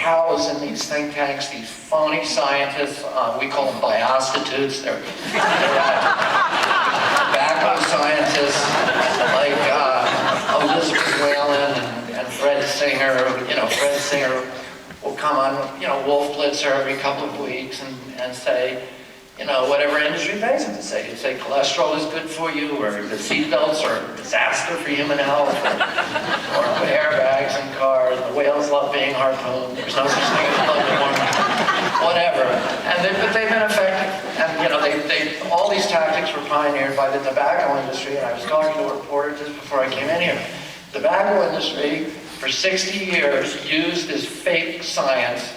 house in these think tanks these phony scientists. We call them biostitutes. They're tobacco scientists like Elizabeth Whalen and Fred Singer. Fred Singer will come on, Wolf Blitzer every couple of weeks and say, whatever industry pays him to say. He'd say cholesterol is good for you, or the seatbelts are a disaster for human health, or airbags in cars, the whales love being harpooned, there's no such thing as global warming, whatever. But they've been effective. And all these tactics were pioneered by the tobacco industry, and I was talking to a reporter just before I came in here. The tobacco industry, for 60 years, used this fake science.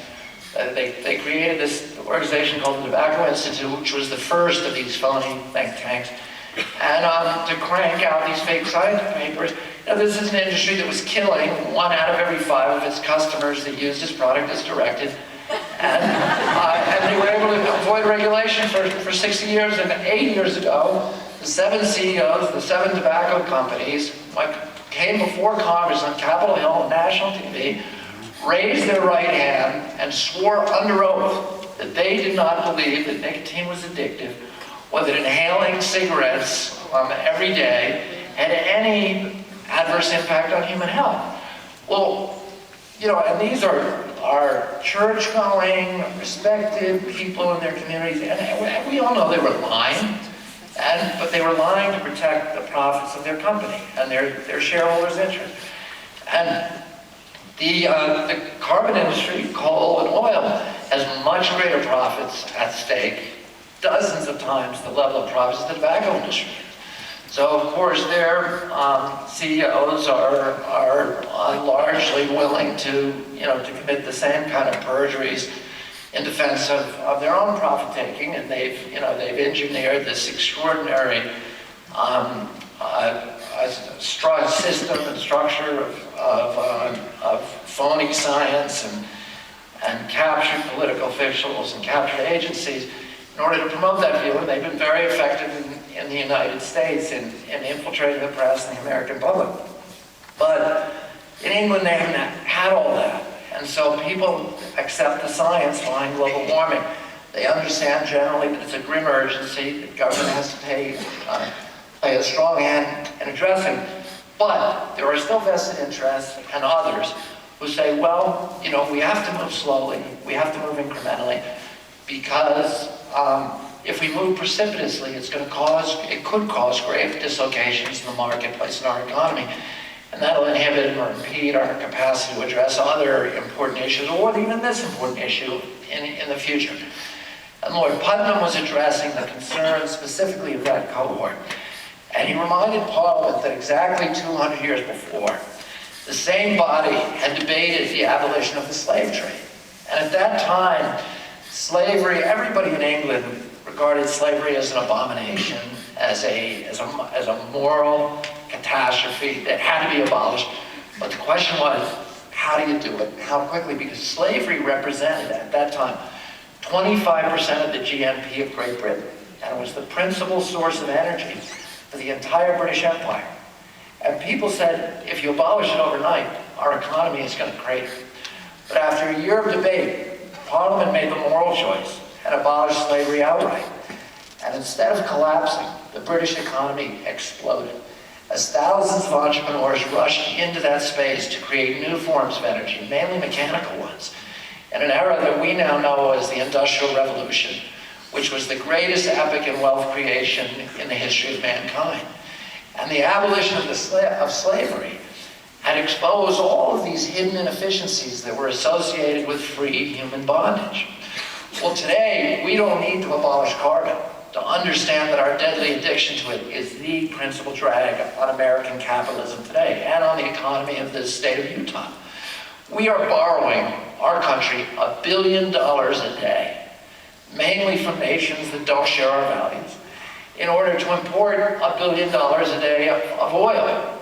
They created this organization called the Tobacco Institute, which was the first of these phony think tanks, and to crank out these fake science papers. This is an industry that was killing 1 out of every 5 of its customers that used its product as directed, and they were able to avoid regulation for 60 years. And 8 years ago, the 7 CEOs of the 7 tobacco companies came before Congress on Capitol Hill on national TV, raised their right hand and swore under oath that they did not believe that nicotine was addictive, or that inhaling cigarettes every day had any adverse impact on human health. Well, and these are church-going, respected people in their communities, and we all know they were lying, but they were lying to protect the profits of their company and their shareholders' interests. And the carbon industry, coal and oil, has much greater profits at stake, dozens of times the level of profits of the tobacco industry. So, of course, their CEOs are largely willing to commit the same kind of perjuries in defense of their own profit-taking, and they've engineered this extraordinary system and structure of phony science and captured political officials and captured agencies in order to promote that view. And they've been very effective in the United States in infiltrating the press and the American public. But in England, they haven't had all that. And so people accept the science behind global warming. They understand generally that it's a grim urgency, that government has to play a strong hand in addressing. But there are still vested interests and others who say, well, we have to move slowly, we have to move incrementally, because if we move precipitously, it could cause grave dislocations in the marketplace and our economy. And that'll inhibit or impede our capacity to address other important issues, or even this important issue in the future. And Lord Putnam was addressing the concerns specifically of that cohort. And he reminded Parliament that exactly 200 years before, the same body had debated the abolition of the slave trade. And at that time, slavery, everybody in England regarded slavery as an abomination, as a moral catastrophe that had to be abolished. But the question was, how do you do it? How quickly? Because slavery represented, at that time, 25% of the GNP of Great Britain. And it was the principal source of energy for the entire British Empire. And people said, if you abolish it overnight, our economy is going to crater. But after a year of debate, Parliament made the moral choice and abolished slavery outright. And instead of collapsing, the British economy exploded, as thousands of entrepreneurs rushed into that space to create new forms of energy, mainly mechanical ones, in an era that we now know as the Industrial Revolution, which was the greatest epic in wealth creation in the history of mankind. And the abolition of slavery had exposed all of these hidden inefficiencies that were associated with free human bondage. Well, today, we don't need to abolish carbon to understand that our deadly addiction to it is the principal drag on American capitalism today and on the economy of the state of Utah. We are borrowing, our country, $1 billion a day, mainly from nations that don't share our values, in order to import $1 billion a day of oil.